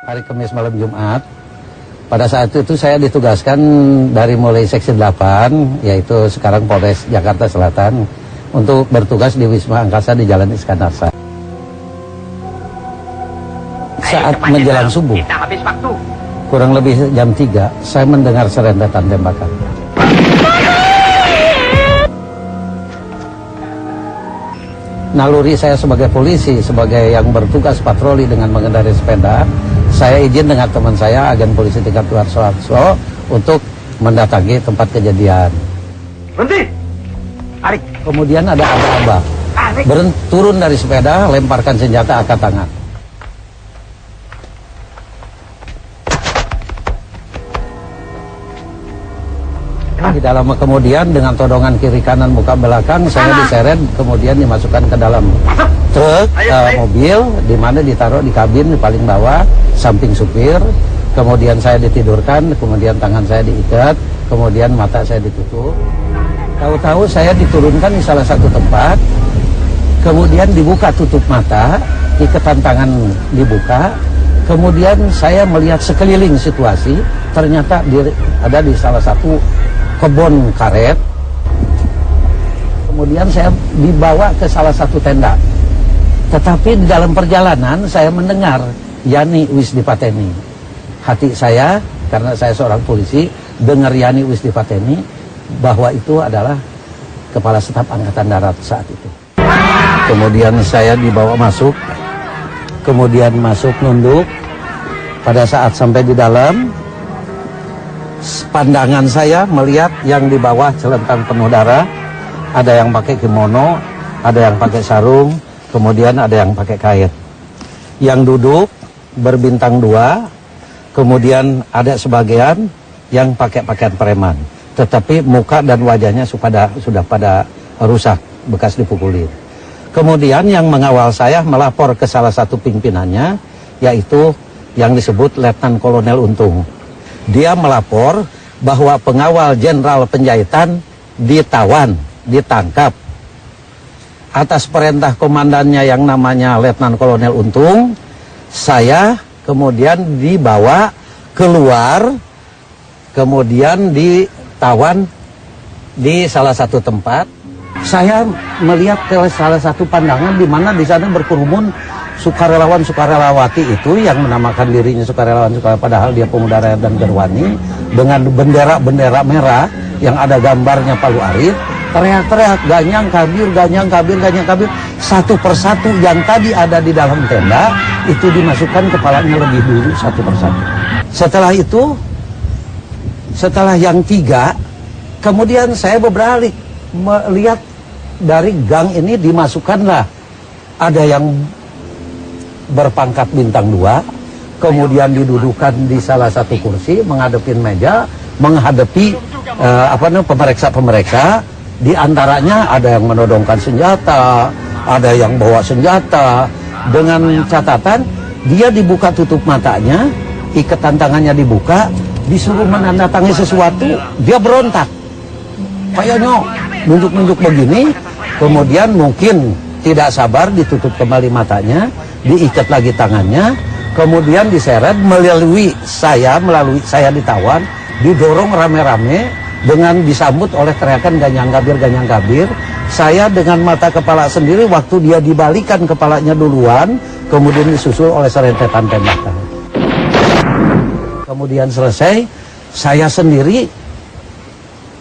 Hari Kamis malam Jumat, pada saat itu saya ditugaskan dari mulai Seksi 8, yaitu sekarang Polres Jakarta Selatan, untuk bertugas di Wisma Angkasa di Jalan Iskandar Shah. Saat menjelang subuh, kurang lebih jam 3, saya mendengar serentetan tembakan. Naluri saya sebagai polisi, sebagai yang bertugas patroli dengan mengendarai sepeda, saya izin dengan teman saya, agen polisi tingkat luar Soeharto, untuk mendatangi tempat kejadian. Berhenti! Tarik! Kemudian ada aba-aba turun dari sepeda, lemparkan senjata angkat tangan. Di dalam kemudian dengan todongan kiri kanan muka belakang saya diseret, kemudian dimasukkan ke dalam truk mobil, di mana ditaruh di kabin di paling bawah samping supir. Kemudian saya ditidurkan, kemudian tangan saya diikat, kemudian mata saya ditutup. Tahu-tahu saya diturunkan di salah satu tempat, kemudian dibuka tutup mata, ikatan tangan dibuka, kemudian saya melihat sekeliling situasi, ternyata ada di salah satu kebun karet. Kemudian saya dibawa ke salah satu tenda. Tetapi di dalam perjalanan saya mendengar Yani Wisdipateni. Hati saya, karena saya seorang polisi, dengar Yani Wisdipateni bahwa itu adalah Kepala Staf Angkatan Darat saat itu. Kemudian saya dibawa masuk, kemudian masuk nunduk. Pada saat sampai di dalam, pandangan saya melihat yang di bawah celentang penuh darah, ada yang pakai kimono, ada yang pakai sarung, kemudian ada yang pakai kait. Yang duduk berbintang 2, kemudian ada sebagian yang pakai pakaian preman, tetapi muka dan wajahnya sudah pada rusak, bekas dipukuli. Kemudian yang mengawal saya melapor ke salah satu pimpinannya, yaitu yang disebut Letnan Kolonel Untung. Dia melapor bahwa pengawal Jenderal Penjahitan ditawan, ditangkap. Atas perintah komandannya yang namanya Letnan Kolonel Untung, saya kemudian dibawa keluar, kemudian ditawan di salah satu tempat. Saya melihat ke salah satu pandangan di mana di sana berkerumun sukarelawan-sukarelawati itu yang menamakan dirinya sukarelawan, padahal dia pemuda rakyat dan gerwani, dengan bendera-bendera merah yang ada gambarnya Palu Arit, teriak-teriak ganyang kabir, ganyang kabir, ganyang kabir. Satu persatu yang tadi ada di dalam tenda itu dimasukkan kepalanya lebih dulu satu persatu. Setelah itu, setelah yang 3, kemudian saya berbalik melihat dari gang ini dimasukkanlah ada yang berpangkat bintang 2, kemudian didudukan di salah satu kursi, menghadapin meja, menghadapi pemeriksa-pemeriksa. Di antaranya ada yang menodongkan senjata, ada yang bawa senjata, dengan catatan dia dibuka tutup matanya, ikatan tangannya dibuka, disuruh menandatangani sesuatu, dia berontak. Kayaknya nunjuk-nunjuk begini, kemudian mungkin tidak sabar ditutup kembali matanya, diikat lagi tangannya, kemudian diseret melalui saya ditawan, didorong rame-rame dengan disambut oleh teriakan ganyang kabir. Saya dengan mata kepala sendiri, waktu dia dibalikan kepalanya duluan, kemudian disusul oleh serentetan tembakan. Kemudian selesai, saya sendiri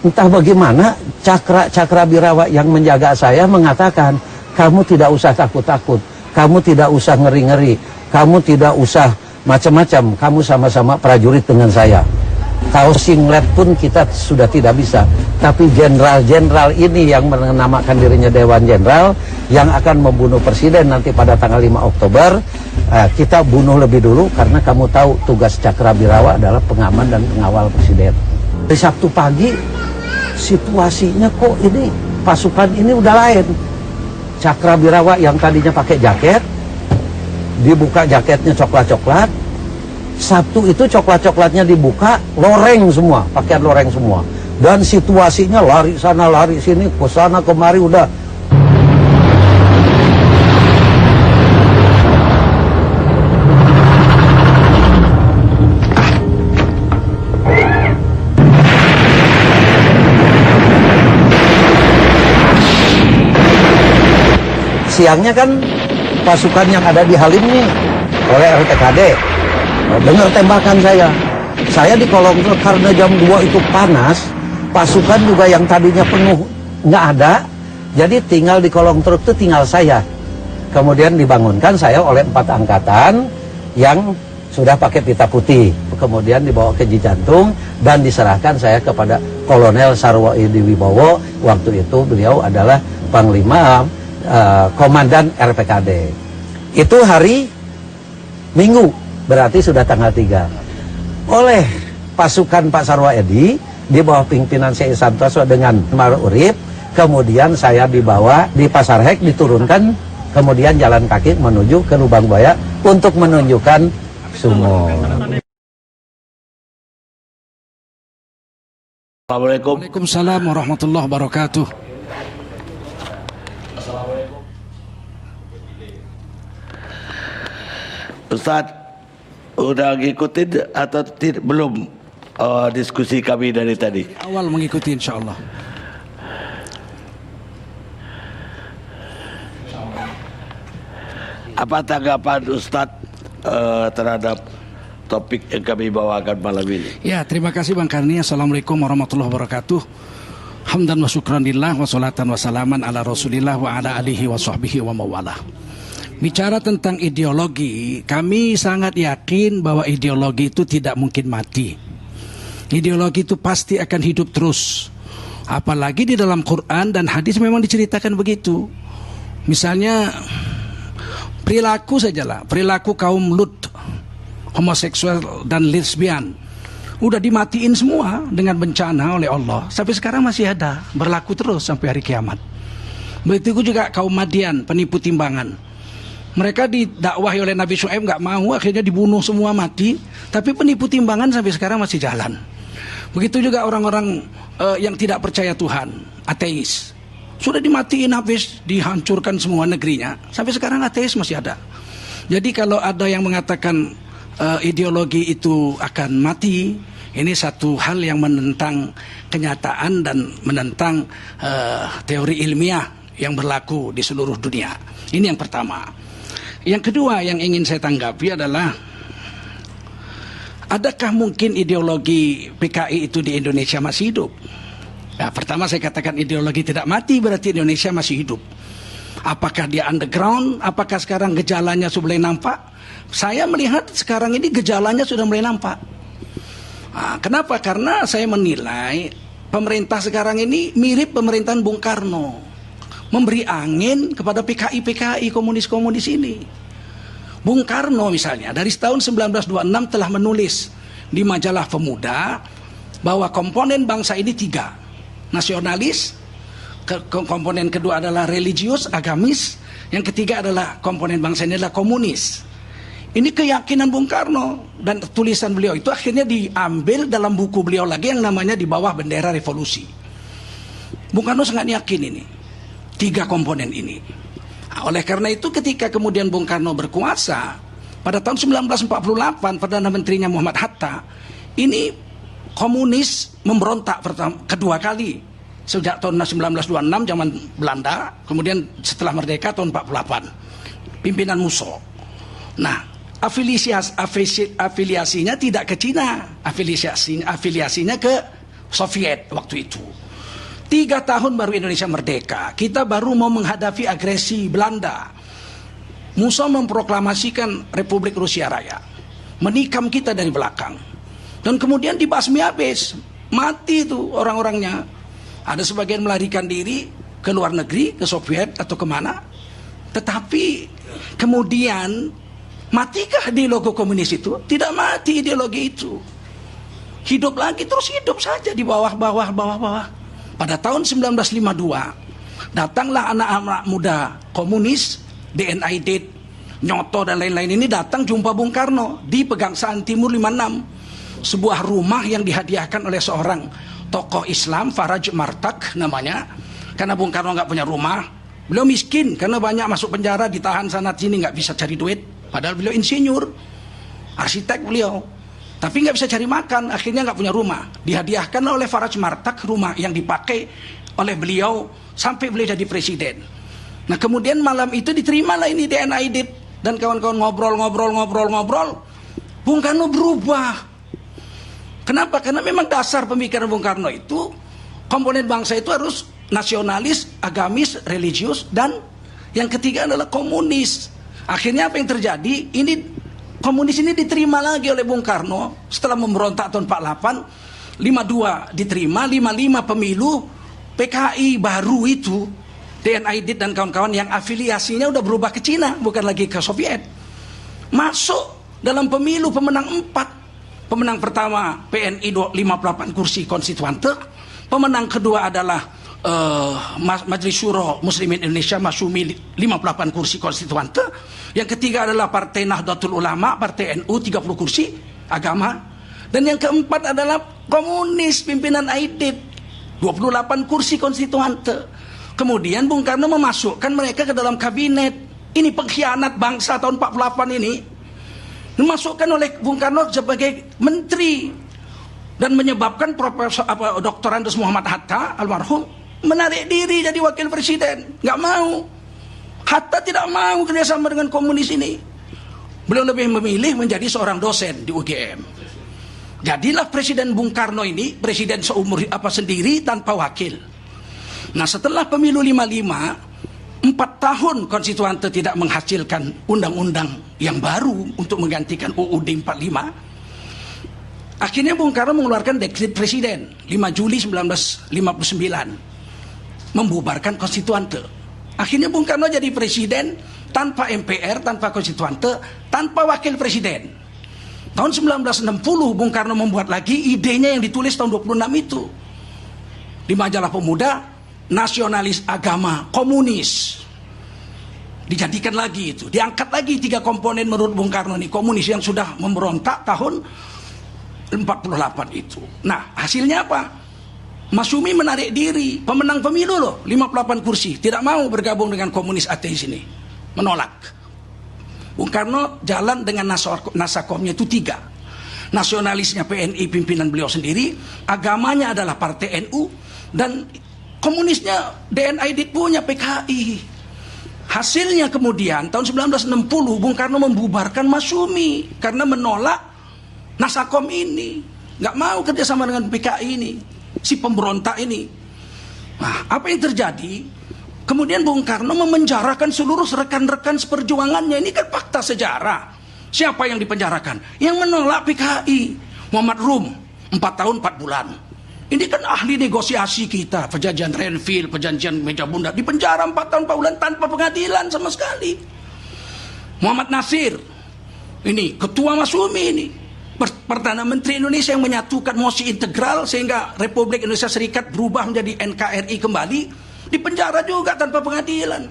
entah bagaimana Cakra Birawa yang menjaga saya mengatakan, kamu tidak usah takut-takut, kamu tidak usah ngeri-ngeri, kamu tidak usah macam-macam, kamu sama-sama prajurit dengan saya. Tahu singlet pun kita sudah tidak bisa, tapi jenderal-jenderal ini yang menamakan dirinya Dewan Jenderal yang akan membunuh presiden nanti pada tanggal 5 Oktober, kita bunuh lebih dulu karena kamu tahu tugas Cakra Birawa adalah pengaman dan pengawal presiden. Di Sabtu pagi situasinya kok ini pasukan ini udah lain. Cakra Birawa yang tadinya pakai jaket, dibuka jaketnya coklat-coklat. Sabtu itu coklat-coklatnya dibuka, loreng semua, pakaian loreng semua. Dan situasinya lari sana, lari sini, ke sana, kemari, udah. siangnya kan pasukan yang ada di Halim nih oleh RPKD. Dengar tembakan saya di kolong truk karena jam 2 itu panas, pasukan juga yang tadinya penuh nggak ada, jadi tinggal di kolong truk itu tinggal saya. Kemudian dibangunkan saya oleh 4 angkatan yang sudah pakai pita putih, kemudian dibawa ke Cijantung dan diserahkan saya kepada Kolonel Sarwo Edi Wibowo. Waktu itu beliau adalah Panglima Komandan RPKD. Itu hari Minggu, berarti sudah tanggal 3. Oleh pasukan Pak Sarwo Edi di bawah pimpinan Syekh Santoso dengan Mar Urip, kemudian saya dibawa di Pasar Hek, diturunkan, kemudian jalan kaki menuju ke Lubang Buaya untuk menunjukkan sumo. Assalamualaikum. Waalaikumsalam warahmatullahi wabarakatuh. Ustaz, udah ngikutin atau belum diskusi kami dari tadi? Awal mengikuti insyaallah. Apa tanggapan Ustaz terhadap topik yang kami bawakan malam ini? Ya, terima kasih Bang Karni. Assalamualaikum warahmatullahi wabarakatuh. Hamdan wa syukranillah wa salatan wa salaman ala rasulillah wa ala alihi wa sahbihi wa mawalah. Bicara tentang ideologi, kami sangat yakin bahwa ideologi itu tidak mungkin mati. Ideologi itu pasti akan hidup terus. Apalagi di dalam Quran dan hadis memang diceritakan begitu. Misalnya perilaku sajalah, perilaku kaum Lut, homoseksual dan lesbian, udah dimatiin semua dengan bencana oleh Allah. Sampai sekarang masih ada, berlaku terus sampai hari kiamat. Begitu juga kaum Madian, penipu timbangan. Mereka didakwahi oleh Nabi Syuaib nggak mau, akhirnya dibunuh semua, mati. Tapi penipu timbangan sampai sekarang masih jalan. Begitu juga orang-orang yang tidak percaya Tuhan, ateis, sudah dimatiin habis, dihancurkan semua negerinya. Sampai sekarang ateis masih ada. Jadi kalau ada yang mengatakan ideologi itu akan mati, ini satu hal yang menentang kenyataan dan menentang teori ilmiah yang berlaku di seluruh dunia. Ini yang pertama. Yang kedua yang ingin saya tanggapi adalah, adakah mungkin ideologi PKI itu di Indonesia masih hidup? Nah, pertama saya katakan ideologi tidak mati, berarti Indonesia masih hidup. Apakah dia underground? Apakah sekarang gejalanya sudah mulai nampak? Saya melihat sekarang ini gejalanya sudah mulai nampak. Nah, kenapa? Karena saya menilai pemerintah sekarang ini mirip pemerintahan Bung Karno, memberi angin kepada PKI komunis-komunis ini. Bung Karno misalnya dari tahun 1926 telah menulis di majalah Pemuda bahwa komponen bangsa ini 3. Nasionalis, komponen kedua adalah religius, agamis, yang ketiga adalah komponen bangsa ini adalah komunis. Ini keyakinan Bung Karno, dan tulisan beliau itu akhirnya diambil dalam buku beliau lagi yang namanya Di Bawah Bendera Revolusi. Bung Karno sangat yakin ini 3 komponen ini. Nah, oleh karena itu ketika kemudian Bung Karno berkuasa pada tahun 1948, Perdana Menterinya Muhammad Hatta, ini komunis memberontak kedua kali sejak tahun 1926 zaman Belanda, kemudian setelah merdeka tahun 48 pimpinan Musso. Nah, afiliasinya tidak ke Cina, afiliasinya ke Soviet waktu itu. 3 tahun baru Indonesia merdeka, kita baru mau menghadapi agresi Belanda. Musso memproklamasikan Republik Rusia Raya, menikam kita dari belakang, dan kemudian dibasmi habis, mati itu orang-orangnya. Ada sebagian melarikan diri ke luar negeri, ke Soviet atau kemana. Tetapi kemudian matikah ideologi komunis itu? Tidak mati ideologi itu, hidup lagi, terus hidup saja di bawah. Pada tahun 1952 datanglah anak-anak muda komunis, DNID, Nyoto dan lain-lain ini datang jumpa Bung Karno di Pegangsaan Timur 56, sebuah rumah yang dihadiahkan oleh seorang tokoh Islam, Faraj Martak namanya. Karena Bung Karno nggak punya rumah, beliau miskin karena banyak masuk penjara, ditahan sana sini, nggak bisa cari duit. Padahal beliau insinyur, arsitek beliau, tapi nggak bisa cari makan, akhirnya nggak punya rumah. Dihadiahkan oleh Faraj Martak rumah yang dipakai oleh beliau sampai beliau jadi presiden. Nah kemudian malam itu diterimalah ini DNA Aidit dan kawan-kawan ngobrol. Bung Karno berubah. Kenapa? Karena memang dasar pemikiran Bung Karno itu komponen bangsa itu harus nasionalis, agamis, religius, dan yang ketiga adalah komunis. Akhirnya apa yang terjadi? Ini komunis ini diterima lagi oleh Bung Karno setelah memberontak tahun 48, 52 diterima, 55 pemilu PKI baru itu DNA Aidit dan kawan-kawan yang afiliasinya udah berubah ke Cina, bukan lagi ke Soviet. Masuk dalam pemilu pemenang 4. Pemenang pertama PNI 58 kursi konstituante. Pemenang kedua adalah Majelis Syuro Muslimin Indonesia Masyumi 58 kursi konstituante. Yang ketiga adalah Partai Nahdlatul Ulama, Partai NU 30 kursi agama. Dan yang keempat adalah komunis pimpinan Aidit 28 kursi konstituante. Kemudian Bung Karno memasukkan mereka ke dalam kabinet. Ini pengkhianat bangsa tahun 48 ini. Dimasukkan oleh Bung Karno sebagai menteri dan menyebabkan Profesor Dr. Andes Muhammad Hatta almarhum menarik diri jadi wakil presiden. Nggak mau. Hatta tidak mau kerjasama dengan komunis ini. Beliau lebih memilih menjadi seorang dosen di UGM. Jadilah Presiden Bung Karno ini presiden seumur sendiri tanpa wakil. Nah setelah pemilu 55, 4 tahun konstituante tidak menghasilkan undang-undang yang baru untuk menggantikan UUD 45. Akhirnya Bung Karno mengeluarkan dekret presiden 5 Juli 1959 membubarkan konstituante. Akhirnya Bung Karno jadi presiden tanpa MPR, tanpa konstituante, tanpa wakil presiden. Tahun 1960 Bung Karno membuat lagi idenya yang ditulis tahun 26 itu di majalah Pemuda, nasionalis agama komunis. Dijadikan lagi itu, diangkat lagi 3 komponen menurut Bung Karno nih komunis yang sudah memberontak tahun 48 itu. Nah hasilnya apa? Masyumi menarik diri, pemenang pemilu loh, 58 kursi, tidak mau bergabung dengan komunis ateis ini, menolak. Bung Karno jalan dengan nasakomnya itu 3. Nasionalisnya PNI pimpinan beliau sendiri, agamanya adalah Partai NU, dan komunisnya DNA Aidit punya PKI. Hasilnya kemudian tahun 1960 Bung Karno membubarkan Masyumi karena menolak nasakom ini, nggak mau kerjasama dengan PKI ini, si pemberontak ini. Nah, apa yang terjadi? Kemudian Bung Karno memenjarakan seluruh rekan-rekan seperjuangannya. Ini kan fakta sejarah. Siapa yang dipenjarakan? Yang menolak PKI. Muhammad Rum 4 tahun 4 bulan. Ini kan ahli negosiasi kita, perjanjian Renville, perjanjian Meja Bunda, di penjara 4 tahun 4 bulan tanpa pengadilan sama sekali. Muhammad Nasir, ini ketua Masyumi ini, Perdana Menteri Indonesia yang menyatukan mosi integral sehingga Republik Indonesia Serikat berubah menjadi NKRI kembali, di penjara juga tanpa pengadilan.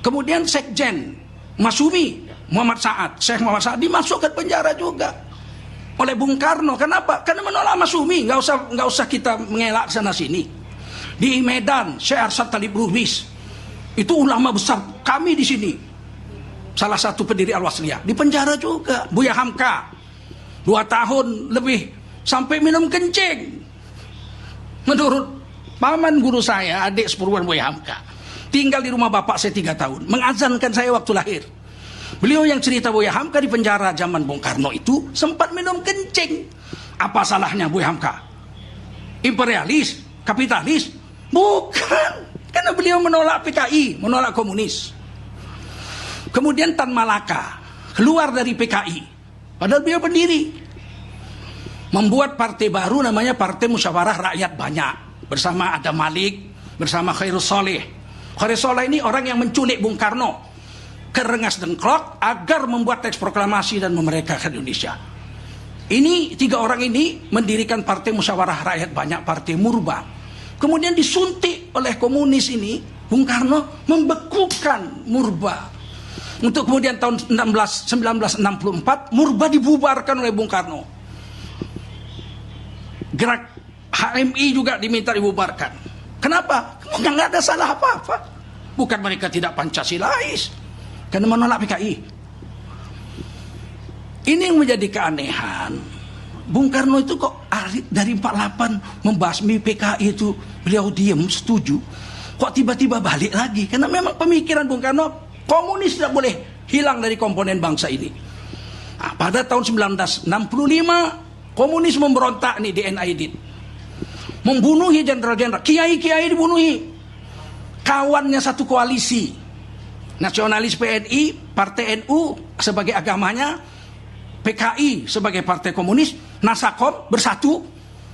Kemudian Sekjen Masyumi Muhammad Saad, Syekh Muhammad Saad dimasukkan penjara juga oleh Bung Karno. Kenapa? Karena menolak Masyumi. Nggak usah kita mengelak sana sini. Di Medan, Syekh Arsyad Talib Lubis, itu ulama besar kami di sini, salah satu pendiri Al-Wasliyah, di penjara juga. Buya Hamka 2 tahun lebih sampai minum kencing. Menurut paman guru saya, adik sepupuan Buya Hamka, tinggal di rumah bapak saya 3 tahun, mengazankan saya waktu lahir. Beliau yang cerita Buya Hamka di penjara zaman Bung Karno itu sempat minum kencing. Apa salahnya Buya Hamka? Imperialis? Kapitalis? Bukan. Karena beliau menolak PKI, menolak komunis. Kemudian Tan Malaka keluar dari PKI, padahal beliau pendiri, membuat partai baru namanya Partai Musyawarah Rakyat Banyak bersama Adam Malik, bersama Khairul Soleh. Khairul Soleh ini orang yang menculik Bung Karno ke Rengas Dengklok agar membuat teks proklamasi dan memerdekakan Indonesia. Ini 3 orang ini mendirikan Partai Musyawarah Rakyat Banyak, Partai Murba. Kemudian disuntik oleh komunis ini, Bung Karno membekukan Murba. Untuk kemudian tahun 1964 Murba dibubarkan oleh Bung Karno. Gerak HMI juga diminta dibubarkan. Kenapa? Nggak ada salah apa-apa. Bukan mereka tidak Pancasilais, karena menolak PKI. Ini yang menjadi keanehan. Bung Karno itu kok dari 48 membasmi PKI itu beliau diam, setuju. kok tiba-tiba balik lagi? Karena memang pemikiran Bung Karno, komunis tidak boleh hilang dari komponen bangsa ini. Nah, pada tahun 1965 komunis memberontak nih di NID, membunuhi jenderal-jenderal, kiai-kiai dibunuhi, kawannya satu koalisi, nasionalis PNI, Partai NU sebagai agamanya, PKI sebagai partai komunis, Nasakom bersatu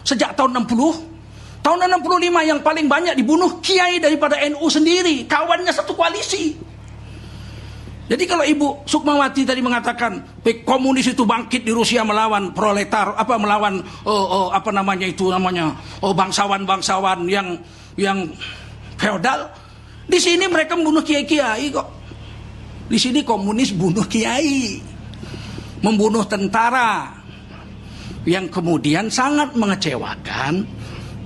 sejak tahun 60. Tahun 65 yang paling banyak dibunuh kiai daripada NU sendiri, kawannya satu koalisi. Jadi kalau Ibu Sukmawati tadi mengatakan komunis itu bangkit di Rusia melawan proletar, melawan bangsawan-bangsawan yang feodal, di sini mereka membunuh kiai-kiai kok. Di sini komunis bunuh kiai, membunuh tentara. Yang kemudian sangat mengecewakan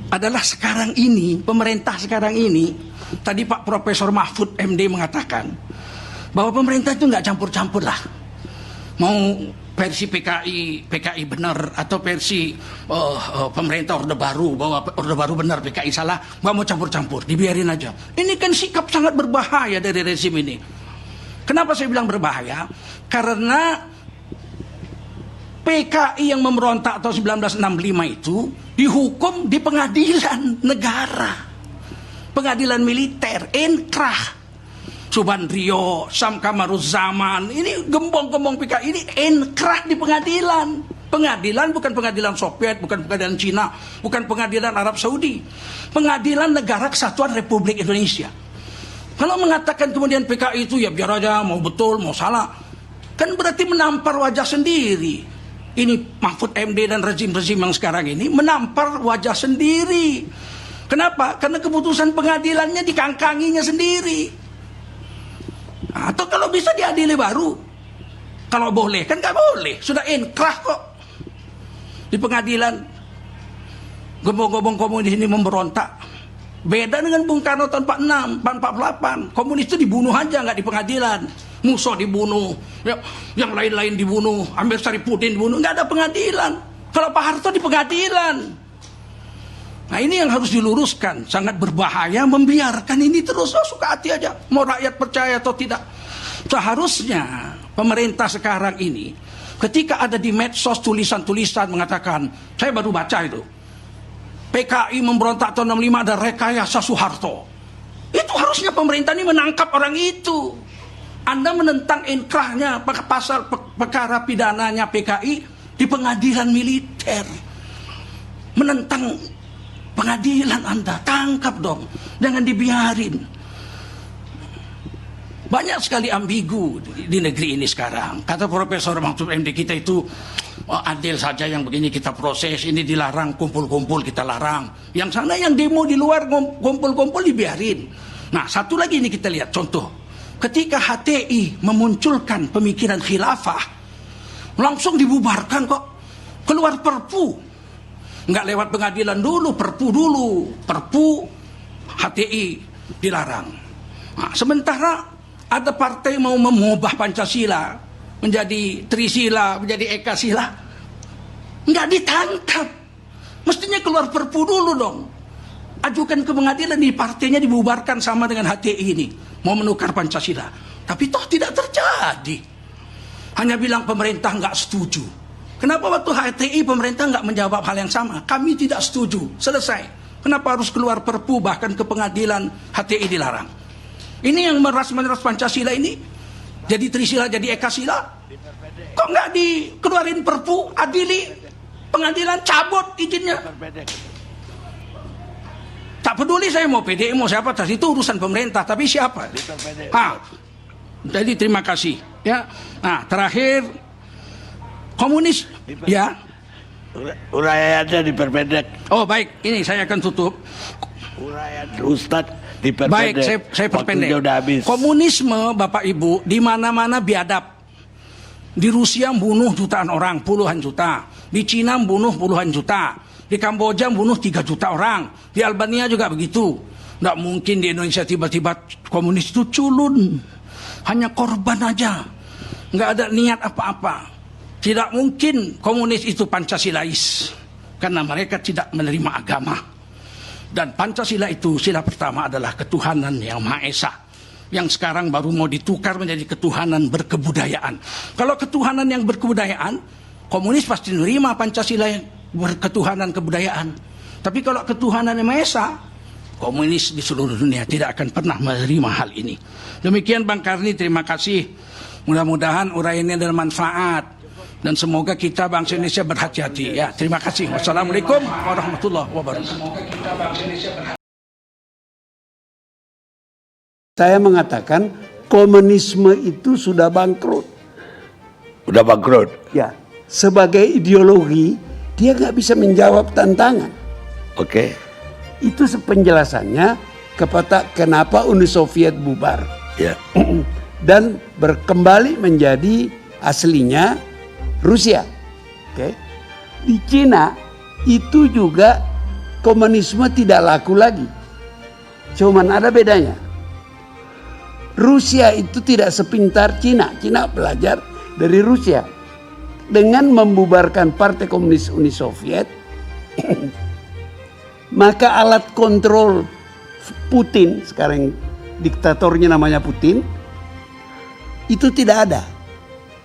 adalah sekarang ini, pemerintah sekarang ini, tadi Pak Profesor Mahfud MD mengatakan bahwa pemerintah itu nggak campur-campur lah. Mau versi PKI benar atau versi pemerintah Orde Baru, bahwa Orde Baru benar PKI salah, nggak mau campur-campur, dibiarin aja. Ini kan sikap sangat berbahaya dari rezim ini. Kenapa saya bilang berbahaya? Karena PKI yang memberontak tahun 1965 itu dihukum di pengadilan negara, pengadilan militer, inkrah. Subandrio, Sam Kamaruzzaman, ini gembong-gembong PKI ini inkrah di pengadilan. Pengadilan bukan pengadilan Soviet, bukan pengadilan Cina, bukan pengadilan Arab Saudi. Pengadilan Negara Kesatuan Republik Indonesia. Kalau mengatakan kemudian PKI itu ya biar aja, mau betul, mau salah, kan berarti menampar wajah sendiri. Ini Mahfud MD dan rezim-rezim yang sekarang ini menampar wajah sendiri. Kenapa? Karena keputusan pengadilannya dikangkanginya sendiri. Atau kalau bisa diadili baru. Kalau boleh, kan nggak boleh. Sudah inkrah kok. Di pengadilan. Gembong-gembong komunis ini memberontak. Beda dengan Bung Karno tahun 46, 48. Komunis itu dibunuh aja, nggak di pengadilan. Musso dibunuh. Yang lain-lain dibunuh. Amir Saripudin dibunuh. Nggak ada pengadilan. Kalau Pak Harto di pengadilan. Nah ini yang harus diluruskan. Sangat berbahaya membiarkan ini terus. Suka hati aja. Mau rakyat percaya atau tidak. Seharusnya pemerintah sekarang ini, ketika ada di medsos tulisan-tulisan mengatakan, saya baru baca itu, PKI memberontak tahun 65 ada rekayasa Soeharto. Itu harusnya pemerintah ini menangkap orang itu. Anda menentang inkrahnya pasal perkara pidananya PKI di pengadilan militer. Menentang pengadilan Anda, tangkap dong, jangan dibiarin. Banyak sekali ambigu di negeri ini sekarang. Kata Profesor Mahfud MD, kita itu adil saja, yang begini kita proses, ini dilarang kumpul-kumpul kita larang. Yang sana yang demo di luar kumpul-kumpul dibiarin. Nah satu lagi ini kita lihat contoh. Ketika HTI memunculkan pemikiran khilafah, langsung dibubarkan kok. Keluar perpu. Nggak lewat pengadilan dulu, perpu HTI dilarang. Nah, sementara ada partai mau mengubah Pancasila menjadi Trisila, menjadi Ekasila, nggak ditangkap. Mestinya keluar perpu dulu dong. Ajukan ke pengadilan, di partainya dibubarkan sama dengan HTI ini, mau menukar Pancasila. Tapi toh tidak terjadi. Hanya bilang pemerintah nggak setuju. Kenapa waktu HTI pemerintah nggak menjawab hal yang sama? Kami tidak setuju. Selesai. Kenapa harus keluar perpu bahkan ke pengadilan HTI dilarang? Ini yang meras Pancasila ini jadi Trisila, jadi Ekasila. Kok nggak dikeluarin perpu, adili pengadilan, cabut izinnya? Tak peduli saya mau PDI mau siapa, itu urusan pemerintah. Tapi siapa? Jadi terima kasih. Ya. Nah terakhir, komunis, ya. Uraiannya diperpendek. Oh baik, ini saya akan tutup. Uraian Ustadz diperpendek. Baik, saya perpendek. Waktunya udah habis. Komunisme, Bapak Ibu, di mana-mana biadab. Di Rusia bunuh jutaan orang, puluhan juta. Di Cina bunuh puluhan juta. Di Kamboja bunuh 3 juta orang. Di Albania juga begitu. Nggak mungkin di Indonesia tiba-tiba komunis itu culun. Hanya korban aja. Nggak ada niat apa-apa. Tidak mungkin komunis itu Pancasilais. Karena mereka tidak menerima agama. Dan Pancasila itu sila pertama adalah ketuhanan yang Maha Esa, yang sekarang baru mau ditukar menjadi ketuhanan berkebudayaan. Kalau ketuhanan yang berkebudayaan, komunis pasti menerima Pancasila yang berketuhanan kebudayaan. Tapi kalau ketuhanan yang Maha Esa, komunis di seluruh dunia tidak akan pernah menerima hal ini. Demikian Bang Karni, terima kasih. Mudah-mudahan uraiannya ada manfaat. Dan semoga kita bangsa Indonesia berhati-hati. Ya, terima kasih. Wassalamualaikum warahmatullahi wabarakatuh. Saya mengatakan komunisme itu sudah bangkrut. Udah bangkrut. Ya, sebagai ideologi dia nggak bisa menjawab tantangan. Oke. Itu penjelasannya kepada kenapa Uni Soviet bubar Ya. dan berkembali menjadi aslinya Rusia. Oke. Di Cina itu juga komunisme tidak laku lagi. Cuman ada bedanya. Rusia itu tidak sepintar Cina. Cina belajar dari Rusia. Dengan membubarkan Partai Komunis Uni Soviet, maka alat kontrol Putin, sekarang diktatornya namanya Putin, itu tidak ada.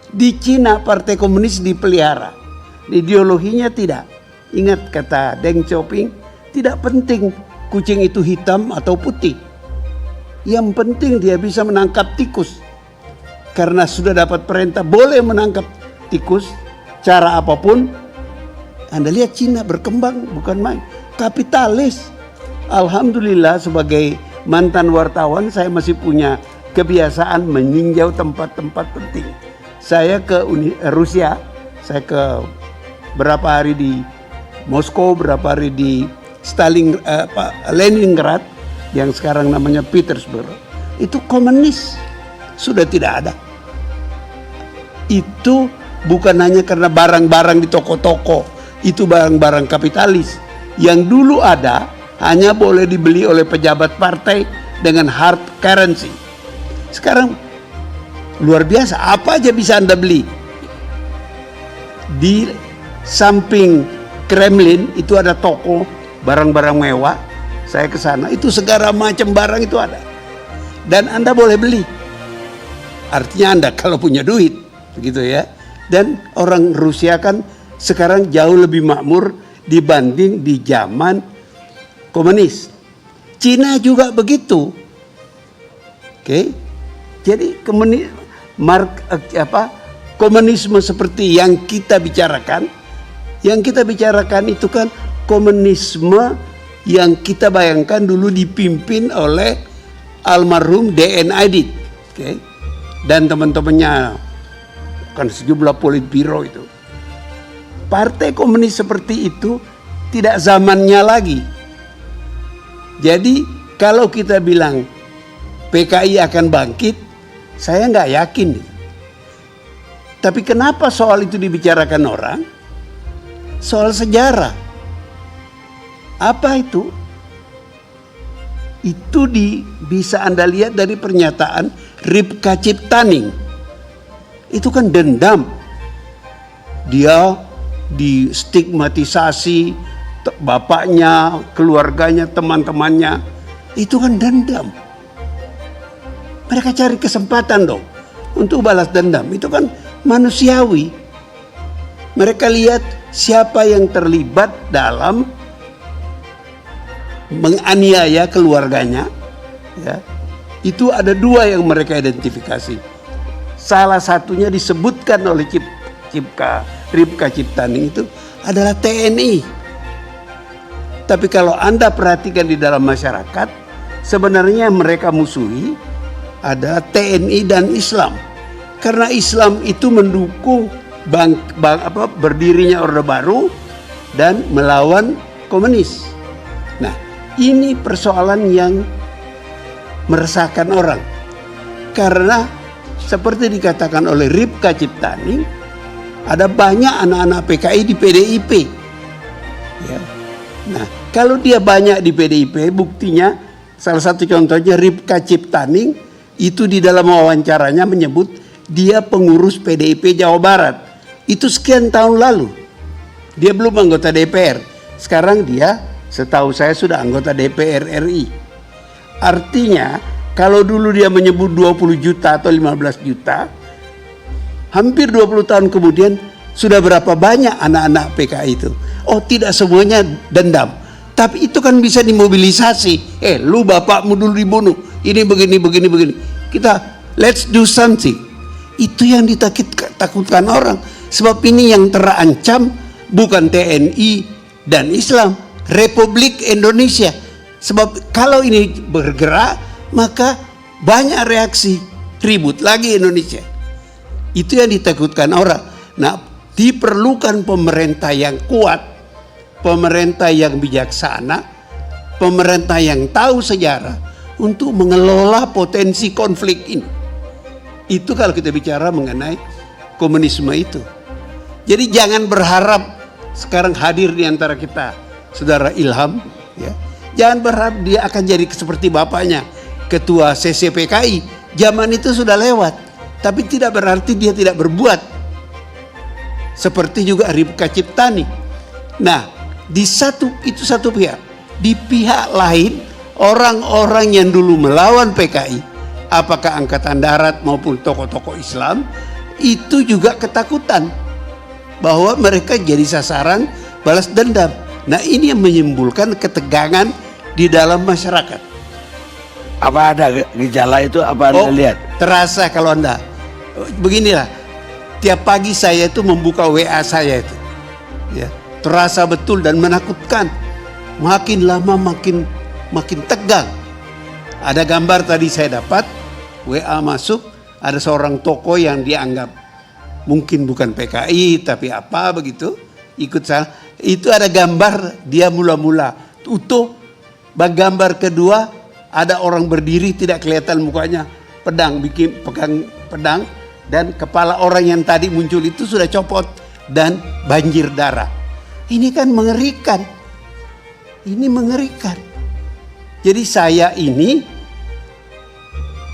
Di Cina Partai Komunis dipelihara, ideologinya tidak. Ingat kata Deng Xiaoping, tidak penting kucing itu hitam atau putih. Yang penting dia bisa menangkap tikus. Karena sudah dapat perintah boleh menangkap tikus, cara apapun. Anda lihat Cina berkembang bukan main. Kapitalis. Alhamdulillah sebagai mantan wartawan saya masih punya kebiasaan meninjau tempat-tempat penting. Saya ke Rusia, saya ke berapa hari di Moskow, berapa hari di Leningrad yang sekarang namanya Petersburg. Itu komunis sudah tidak ada. Itu bukan hanya karena barang-barang di toko-toko, itu barang-barang kapitalis yang dulu ada hanya boleh dibeli oleh pejabat partai dengan hard currency. Sekarang luar biasa, apa aja bisa Anda beli. Di samping Kremlin itu ada toko barang-barang mewah. Saya ke sana, itu segala macam barang itu ada. Dan Anda boleh beli. Artinya Anda kalau punya duit, begitu ya. Dan orang Rusia kan sekarang jauh lebih makmur dibanding di zaman komunis. Cina juga begitu. Oke. Jadi komunisme seperti yang kita bicarakan itu kan komunisme yang kita bayangkan dulu dipimpin oleh almarhum D.N. Aidit, okay? Dan teman-temannya kan sejumlah politbiro itu. Partai komunis seperti itu tidak zamannya lagi. Jadi kalau kita bilang PKI akan bangkit, saya nggak yakin. Tapi kenapa soal itu dibicarakan orang? Soal sejarah. Apa itu? Itu bisa Anda lihat dari pernyataan Ripka Ciptaning. Itu kan dendam. Dia distigmatisasi, bapaknya, keluarganya, teman-temannya. Itu kan dendam. Mereka cari kesempatan dong untuk balas dendam. Itu kan manusiawi. Mereka lihat siapa yang terlibat dalam menganiaya keluarganya, ya. Itu ada dua yang mereka identifikasi. Salah satunya disebutkan oleh Ripka Ciptaning itu adalah TNI. Tapi kalau Anda perhatikan di dalam masyarakat, sebenarnya mereka musuhi adalah TNI dan Islam. Karena Islam itu mendukung berdirinya Orde Baru dan melawan komunis. Nah, ini persoalan yang meresahkan orang. Karena seperti dikatakan oleh Ripka Ciptaning, ada banyak anak-anak PKI di PDIP. Ya. Nah, kalau dia banyak di PDIP, buktinya salah satu contohnya Ripka Ciptaning itu di dalam wawancaranya menyebut dia pengurus PDIP Jawa Barat. Itu sekian tahun lalu. Dia belum anggota DPR. Sekarang dia Setahu saya sudah anggota DPR RI. Artinya kalau dulu dia menyebut 20 juta atau 15 juta, hampir 20 tahun kemudian sudah berapa banyak anak-anak PKI itu? Oh, tidak semuanya dendam. Tapi itu kan bisa dimobilisasi. Lu bapakmu dulu dibunuh. Ini begini. Kita let's do something. Itu yang ditakutkan orang. Sebab ini yang terancam bukan TNI dan Islam, Republik Indonesia. Sebab kalau ini bergerak, maka banyak reaksi, ribut lagi Indonesia. Itu yang ditakutkan orang. Nah, diperlukan pemerintah yang kuat, pemerintah yang bijaksana, pemerintah yang tahu sejarah untuk mengelola potensi konflik ini. Itu kalau kita bicara mengenai komunisme itu. Jadi jangan berharap sekarang hadir di antara kita Saudara Ilham, ya. Jangan berharap dia akan jadi seperti bapaknya, ketua CCPKI. Zaman itu sudah lewat, tapi tidak berarti dia tidak berbuat. Seperti juga Ripka Ciptani. Nah, itu satu pihak. Di pihak lain, orang-orang yang dulu melawan PKI, apakah Angkatan Darat maupun tokoh-tokoh Islam, itu juga ketakutan bahwa mereka jadi sasaran balas dendam. Nah, ini yang menimbulkan ketegangan di dalam masyarakat. Apa ada gejala itu? Apa Anda lihat? Terasa kalau Anda. Beginilah, tiap pagi saya itu membuka WA saya itu. Ya, terasa betul dan menakutkan. Makin lama makin tegang. Ada gambar tadi saya dapat, WA masuk, ada seorang tokoh yang dianggap mungkin bukan PKI tapi apa begitu, ikut saya. Itu ada gambar dia mula-mula utuh. Gambar kedua ada orang berdiri tidak kelihatan mukanya, pegang pedang, dan kepala orang yang tadi muncul itu sudah copot dan banjir darah. Ini kan mengerikan. Ini mengerikan. Jadi saya ini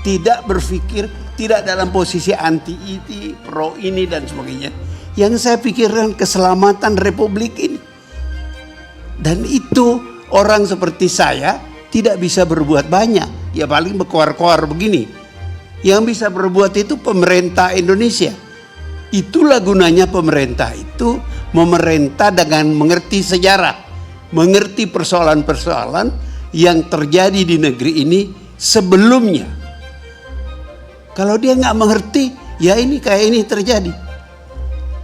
tidak berpikir, tidak dalam posisi anti itu, pro ini dan sebagainya. Yang saya pikirkan keselamatan Republik ini. Dan itu orang seperti saya tidak bisa berbuat banyak. Ya paling berkoar-koar begini. Yang bisa berbuat itu pemerintah Indonesia. Itulah gunanya pemerintah itu, memerintah dengan mengerti sejarah, mengerti persoalan-persoalan yang terjadi di negeri ini sebelumnya. Kalau dia nggak mengerti, ya ini kayak ini terjadi.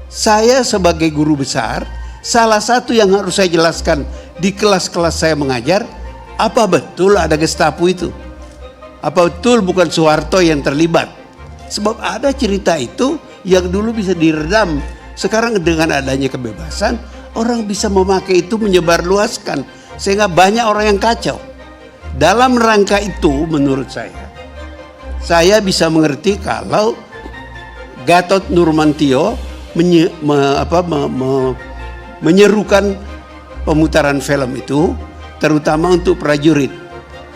Saya sebagai guru besar, salah satu yang harus saya jelaskan di kelas-kelas saya mengajar, apa betul ada Gestapo itu? Apa betul bukan Soeharto yang terlibat? Sebab ada cerita itu yang dulu bisa diredam. Sekarang dengan adanya kebebasan, orang bisa memakai itu menyebarluaskan. Sehingga banyak orang yang kacau. Dalam rangka itu menurut saya bisa mengerti kalau Gatot Nurmantio menyerukan pemutaran film itu, terutama untuk prajurit.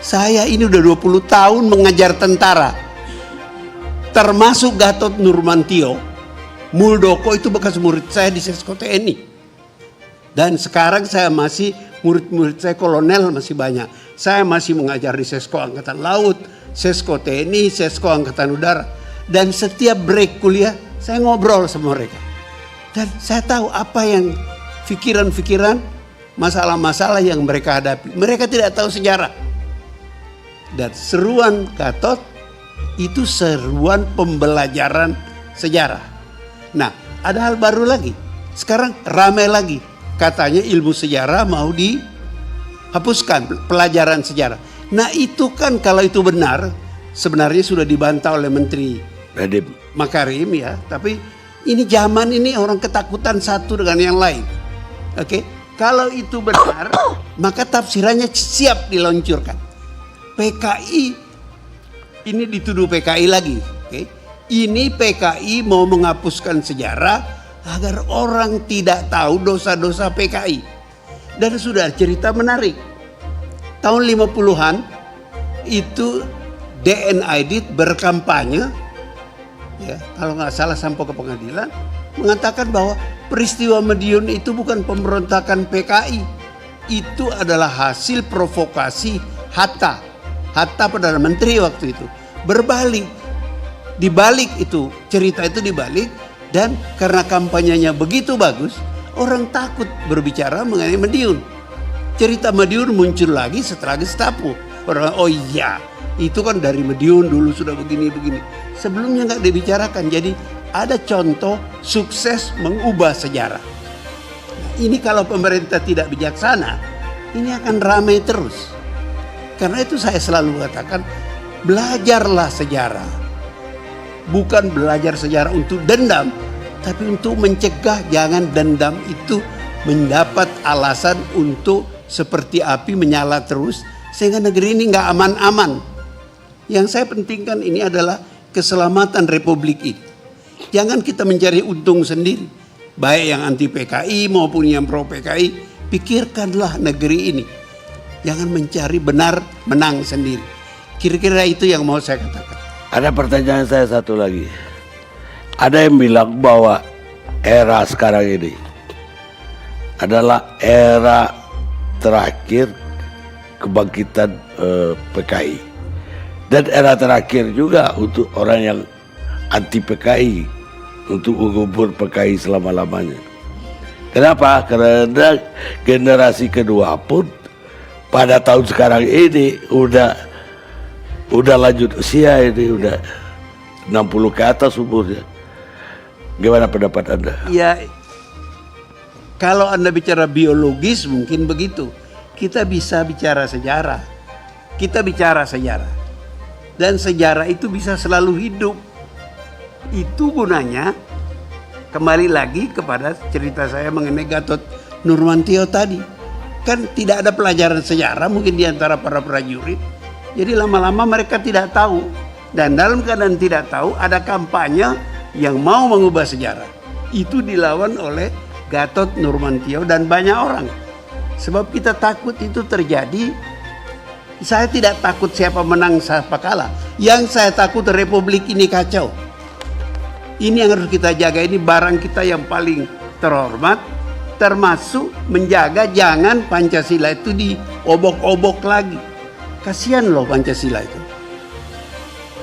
Saya ini udah 20 tahun mengajar tentara, termasuk Gatot Nurmantio. Muldoko itu bekas murid saya di Sesko TNI. Dan sekarang saya masih, murid-murid saya kolonel masih banyak. Saya masih mengajar di Sesko Angkatan Laut, Sesko TNI, Sesko Angkatan Udara. Dan setiap break kuliah saya ngobrol sama mereka. Dan saya tahu apa yang pikiran-pikiran, masalah-masalah yang mereka hadapi. Mereka tidak tahu sejarah. Dan seruan Gatot itu seruan pembelajaran sejarah. Nah, ada hal baru lagi. Sekarang ramai lagi. Katanya ilmu sejarah mau dihapuskan, pelajaran sejarah. Nah, itu kan kalau itu benar, sebenarnya sudah dibantah oleh Menteri Makarim ya. Tapi ini zaman ini orang ketakutan satu dengan yang lain. Oke, kalau itu benar, maka tafsirannya siap diluncurkan. PKI ini dituduh PKI lagi. Oke, ini PKI mau menghapuskan sejarah agar orang tidak tahu dosa-dosa PKI. Dan sudah cerita menarik. Tahun 50-an itu DN Aidit berkampanye, ya, kalau nggak salah sampai ke pengadilan, mengatakan bahwa peristiwa Madiun itu bukan pemberontakan PKI, itu adalah hasil provokasi Hatta Perdana Menteri waktu itu. Berbalik, dibalik itu, cerita itu dibalik, dan karena kampanyenya begitu bagus, orang takut berbicara mengenai Madiun. Cerita Madiun muncul lagi setelah Gestapo. Orang, oh iya, itu kan dari Madiun dulu sudah begini-begini. Sebelumnya nggak dibicarakan. Jadi ada contoh sukses mengubah sejarah. Nah, ini kalau pemerintah tidak bijaksana, ini akan ramai terus. Karena itu saya selalu katakan, belajarlah sejarah. Bukan belajar sejarah untuk dendam, tapi untuk mencegah jangan dendam itu mendapat alasan untuk seperti api menyala terus, sehingga negeri ini nggak aman-aman. Yang saya pentingkan ini adalah keselamatan Republik ini. Jangan kita mencari untung sendiri, baik yang anti PKI maupun yang pro PKI. Pikirkanlah negeri ini. Jangan mencari benar menang sendiri. Kira-kira itu yang mau saya katakan. Ada pertanyaan saya satu lagi. Ada yang bilang bahwa era sekarang ini adalah era terakhir kebangkitan PKI. Dan era terakhir juga untuk orang yang anti PKI, untuk mengubur PKI selama-lamanya. Kenapa? Karena generasi kedua pun pada tahun sekarang ini udah lanjut usia, ini udah 60 ke atas umurnya. Gimana pendapat Anda? Ya, kalau Anda bicara biologis mungkin begitu. Kita bisa bicara sejarah. Kita bicara sejarah. Dan sejarah itu bisa selalu hidup. Itu gunanya, kembali lagi kepada cerita saya mengenai Gatot Nurmantio tadi. Kan tidak ada pelajaran sejarah mungkin di antara para prajurit. Jadi lama-lama mereka tidak tahu. Dan dalam keadaan tidak tahu, ada kampanye yang mau mengubah sejarah. Itu dilawan oleh Gatot Nurmantio dan banyak orang. Sebab kita takut itu terjadi. Saya tidak takut siapa menang siapa kalah. Yang saya takut Republik ini kacau. Ini yang harus kita jaga. Ini barang kita yang paling terhormat. Termasuk menjaga jangan Pancasila itu diobok-obok lagi. Kasihan loh Pancasila itu.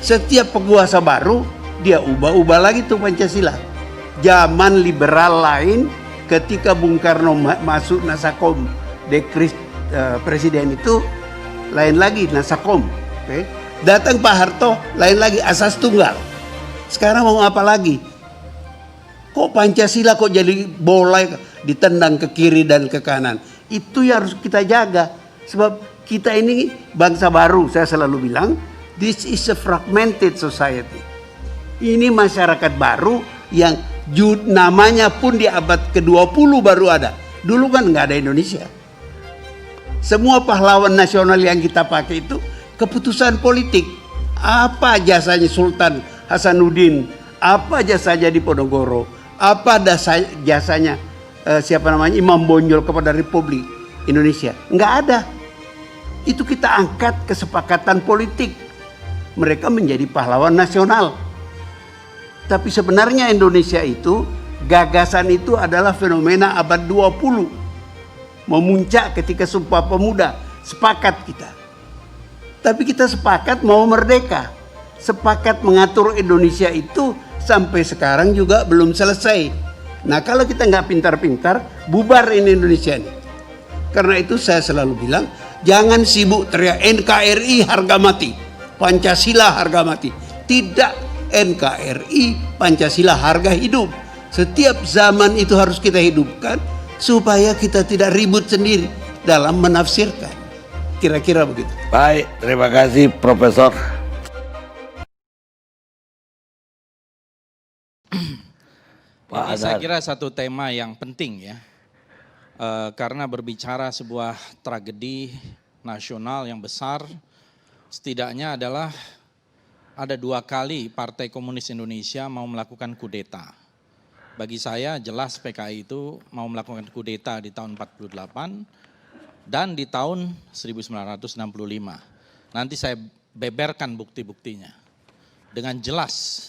Setiap penguasa baru dia ubah-ubah lagi tuh Pancasila. Zaman liberal lain ketika Bung Karno masuk Nasakom dekris presiden itu lain lagi Nasakom. Okay? Datang Pak Harto lain lagi asas tunggal. Sekarang mau apa lagi? Kok Pancasila kok jadi bola ditendang ke kiri dan ke kanan? Itu yang harus kita jaga. Sebab kita ini bangsa baru, saya selalu bilang, this is a fragmented society. Ini masyarakat baru yang namanya pun di abad ke-20 baru ada. Dulu kan nggak ada Indonesia. Semua pahlawan nasional yang kita pakai itu keputusan politik. Apa jasanya Sultan Hasanuddin? Apa jasanya di Ponorogo? Apa jasanya Imam Bonjol kepada Republik Indonesia? Nggak ada. Itu kita angkat kesepakatan politik. Mereka menjadi pahlawan nasional. Tapi sebenarnya Indonesia itu, gagasan itu adalah fenomena abad 20. Memuncak ketika Sumpah Pemuda. Sepakat kita. Tapi kita sepakat mau merdeka. Sepakat mengatur Indonesia itu sampai sekarang juga belum selesai. Nah kalau kita nggak pintar-pintar, bubar ini Indonesia ini. Karena itu saya selalu bilang, jangan sibuk teriak NKRI harga mati, Pancasila harga mati. Tidak, NKRI Pancasila harga hidup. Setiap zaman itu harus kita hidupkan supaya kita tidak ribut sendiri dalam menafsirkan. Kira-kira begitu. Baik, terima kasih Profesor. Ini saya kira satu tema yang penting ya. Karena berbicara sebuah tragedi nasional yang besar, setidaknya adalah ada 2 kali Partai Komunis Indonesia mau melakukan kudeta. Bagi saya jelas PKI itu mau melakukan kudeta di tahun 48 dan di tahun 1965. Nanti saya beberkan bukti-buktinya dengan jelas.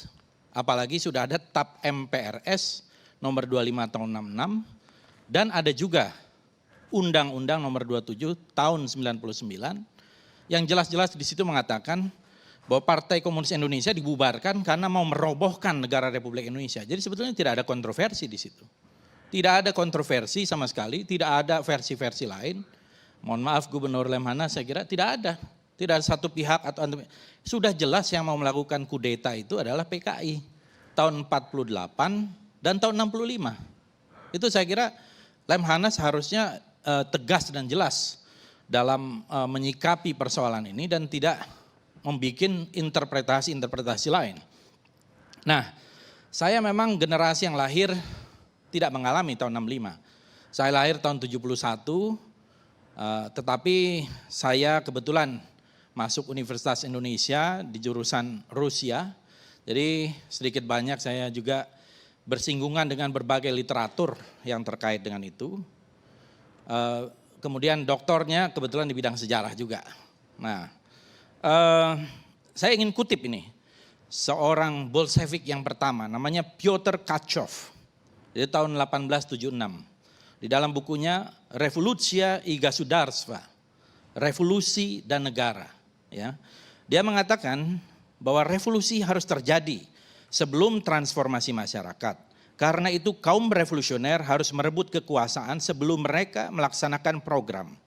Apalagi sudah ada TAP MPRS nomor 25 tahun 66 dan ada juga Undang-Undang Nomor 27 Tahun 99 yang jelas-jelas di situ mengatakan bahwa Partai Komunis Indonesia dibubarkan karena mau merobohkan negara Republik Indonesia. Jadi sebetulnya tidak ada kontroversi di situ. Tidak ada kontroversi sama sekali, tidak ada versi-versi lain. Mohon maaf Gubernur Lemhanas, saya kira tidak ada. Tidak ada satu pihak atau sudah jelas yang mau melakukan kudeta itu adalah PKI tahun 48 dan tahun 65. Itu saya kira Lemhanas harusnya tegas dan jelas dalam menyikapi persoalan ini dan tidak membuat interpretasi-interpretasi lain. Nah, saya memang generasi yang lahir tidak mengalami tahun 65. Saya lahir tahun 71, tetapi saya kebetulan masuk Universitas Indonesia di jurusan Rusia. Jadi sedikit banyak saya juga bersinggungan dengan berbagai literatur yang terkait dengan itu. Kemudian doktornya kebetulan di bidang sejarah juga. Nah, saya ingin kutip ini. Seorang Bolshevik yang pertama namanya Pyotr Kachov. Di tahun 1876. Di dalam bukunya Revolutia i Gasudarstva. Revolusi dan negara. Ya, dia mengatakan bahwa revolusi harus terjadi sebelum transformasi masyarakat. Karena itu kaum revolusioner harus merebut kekuasaan sebelum mereka melaksanakan program.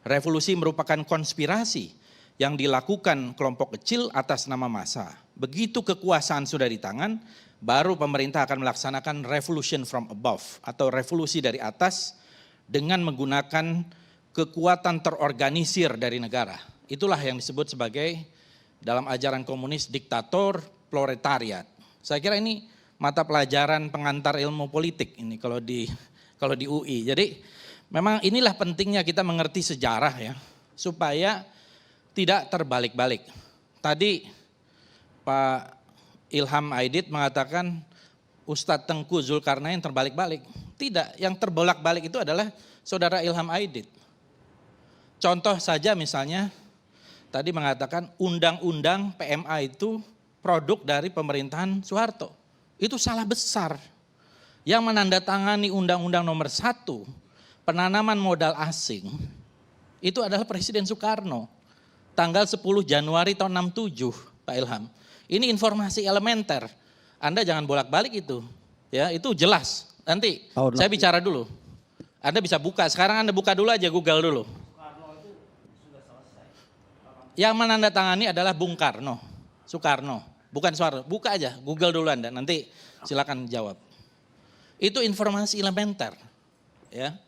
Revolusi merupakan konspirasi yang dilakukan kelompok kecil atas nama massa. Begitu kekuasaan sudah di tangan, baru pemerintah akan melaksanakan revolution from above atau revolusi dari atas dengan menggunakan kekuatan terorganisir dari negara. Itulah yang disebut sebagai dalam ajaran komunis diktator proletariat. Saya kira ini mata pelajaran pengantar ilmu politik ini kalau di UI. Jadi memang inilah pentingnya kita mengerti sejarah ya, supaya tidak terbalik-balik. Tadi Pak Ilham Aidit mengatakan Ustadz Tengku Zulkarnain terbalik-balik. Tidak, yang terbolak-balik itu adalah Saudara Ilham Aidit. Contoh saja misalnya tadi mengatakan undang-undang PMA itu produk dari pemerintahan Soeharto. Itu salah besar. Yang menandatangani Undang-Undang Nomor 1 penanaman modal asing itu adalah Presiden Soekarno. Tanggal 10 Januari tahun 67, Pak Ilham. Ini informasi elementer. Anda jangan bolak-balik itu. Ya, itu jelas. Nanti saya bicara dulu. Anda bisa buka. Sekarang Anda buka dulu aja, Google dulu. Yang menandatangani adalah Bung Karno, Soekarno, bukan Soeharto. Buka aja, Google dulu Anda, nanti silakan jawab. Itu informasi elementer. Ya.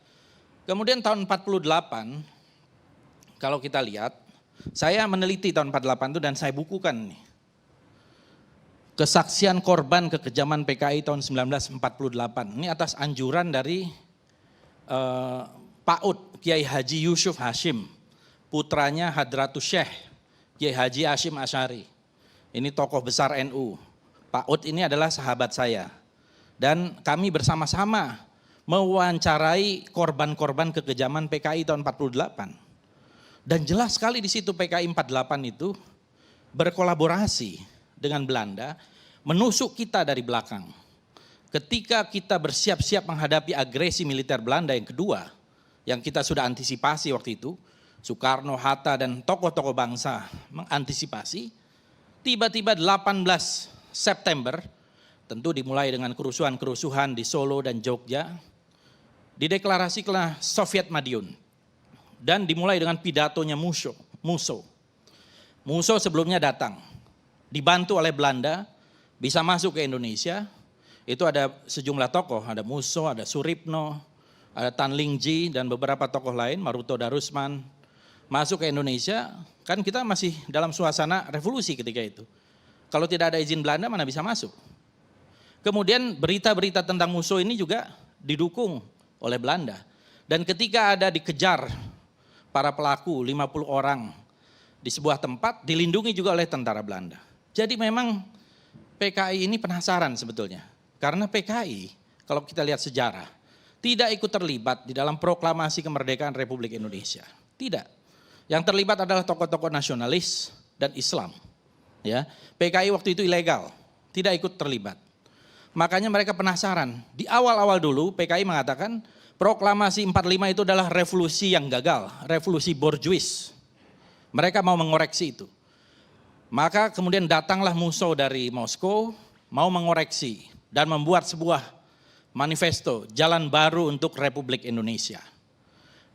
Kemudian tahun 48, kalau kita lihat, saya meneliti tahun 48 itu dan saya bukukan nih. Kesaksian korban kekejaman PKI tahun 1948. Ini atas anjuran dari PAUD, Kiai Haji Yusuf Hashim. Putranya Hadratus Syekh, Kiai Haji Hashim Asy'ari. Ini tokoh besar NU. Pak Ud ini adalah sahabat saya. Dan kami bersama-sama mewawancarai korban-korban kekejaman PKI tahun 48. Dan jelas sekali di situ PKI 48 itu berkolaborasi dengan Belanda, menusuk kita dari belakang. Ketika kita bersiap-siap menghadapi agresi militer Belanda yang kedua, yang kita sudah antisipasi waktu itu, Soekarno, Hatta, dan tokoh-tokoh bangsa mengantisipasi, tiba-tiba 18 September, tentu dimulai dengan kerusuhan-kerusuhan di Solo dan Jogja, dideklarasikanlah Soviet Madiun, dan dimulai dengan pidatonya Musso. Musso sebelumnya datang, dibantu oleh Belanda, bisa masuk ke Indonesia, itu ada sejumlah tokoh, ada Musso, ada Suripno, ada Tan Lingji, dan beberapa tokoh lain, Maruto Darusman, masuk ke Indonesia, kan kita masih dalam suasana revolusi ketika itu. Kalau tidak ada izin Belanda mana bisa masuk. Kemudian berita-berita tentang Musso ini juga didukung oleh Belanda. Dan ketika ada dikejar para pelaku 50 orang di sebuah tempat dilindungi juga oleh tentara Belanda. Jadi memang PKI ini penasaran sebetulnya. Karena PKI kalau kita lihat sejarah tidak ikut terlibat di dalam proklamasi kemerdekaan Republik Indonesia. Tidak. Yang terlibat adalah tokoh-tokoh nasionalis dan Islam. Ya, PKI waktu itu ilegal, tidak ikut terlibat. Makanya mereka penasaran. Di awal-awal dulu PKI mengatakan Proklamasi 45 itu adalah revolusi yang gagal, revolusi borjuis. Mereka mau mengoreksi itu. Maka kemudian datanglah Musso dari Moskow, mau mengoreksi dan membuat sebuah manifesto, Jalan Baru untuk Republik Indonesia.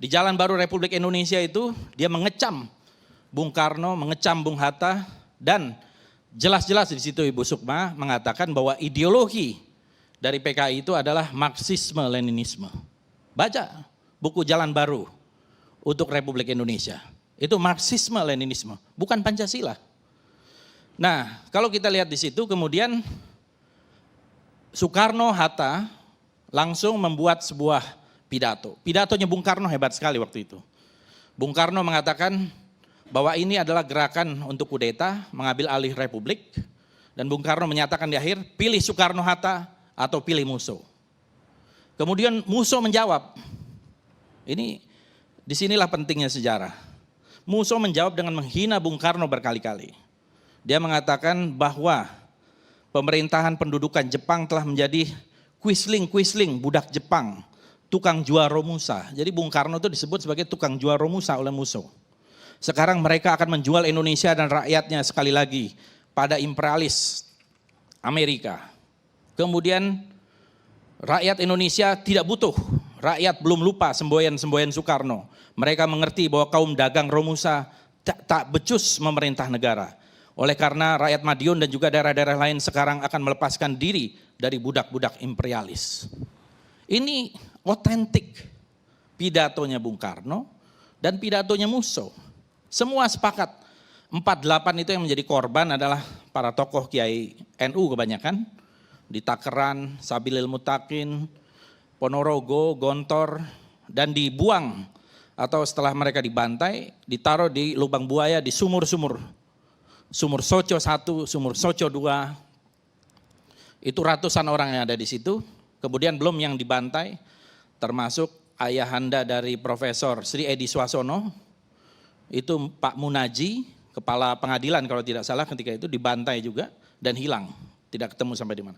Di Jalan Baru Republik Indonesia itu dia mengecam Bung Karno, mengecam Bung Hatta, dan jelas-jelas di situ Ibu Sukma mengatakan bahwa ideologi dari PKI itu adalah Marxisme-Leninisme. Baca buku Jalan Baru untuk Republik Indonesia. Itu Marxisme-Leninisme, bukan Pancasila. Nah, kalau kita lihat di situ kemudian Soekarno Hatta langsung membuat sebuah pidato. Pidatonya Bung Karno hebat sekali waktu itu. Bung Karno mengatakan bahwa ini adalah gerakan untuk kudeta, mengambil alih republik. Dan Bung Karno menyatakan di akhir, pilih Soekarno Hatta atau pilih Musso. Kemudian Musso menjawab, ini disinilah pentingnya sejarah. Musso menjawab dengan menghina Bung Karno berkali-kali. Dia mengatakan bahwa pemerintahan pendudukan Jepang telah menjadi Quisling budak Jepang, tukang jual romusa. Jadi Bung Karno itu disebut sebagai tukang jual romusa oleh Musso. Sekarang mereka akan menjual Indonesia dan rakyatnya sekali lagi pada imperialis Amerika. Kemudian rakyat Indonesia tidak butuh, rakyat belum lupa semboyan-semboyan Soekarno. Mereka mengerti bahwa kaum dagang romusa tak becus memerintah negara. Oleh karena rakyat Madiun dan juga daerah-daerah lain sekarang akan melepaskan diri dari budak-budak imperialis. Ini otentik pidatonya Bung Karno dan pidatonya Musso. Semua sepakat, 48 itu yang menjadi korban adalah para tokoh Kiai NU kebanyakan. Di Takeran, Sabilil Mutakin, Ponorogo, Gontor, dan dibuang atau setelah mereka dibantai, ditaruh di lubang buaya di sumur-sumur. Sumur Soco 1, Sumur Soco 2, itu ratusan orang yang ada di situ. Kemudian belum yang dibantai, termasuk ayahanda dari Profesor Sri Edi Swasono, itu Pak Munaji, kepala pengadilan kalau tidak salah ketika itu dibantai juga dan hilang, tidak ketemu sampai di mana.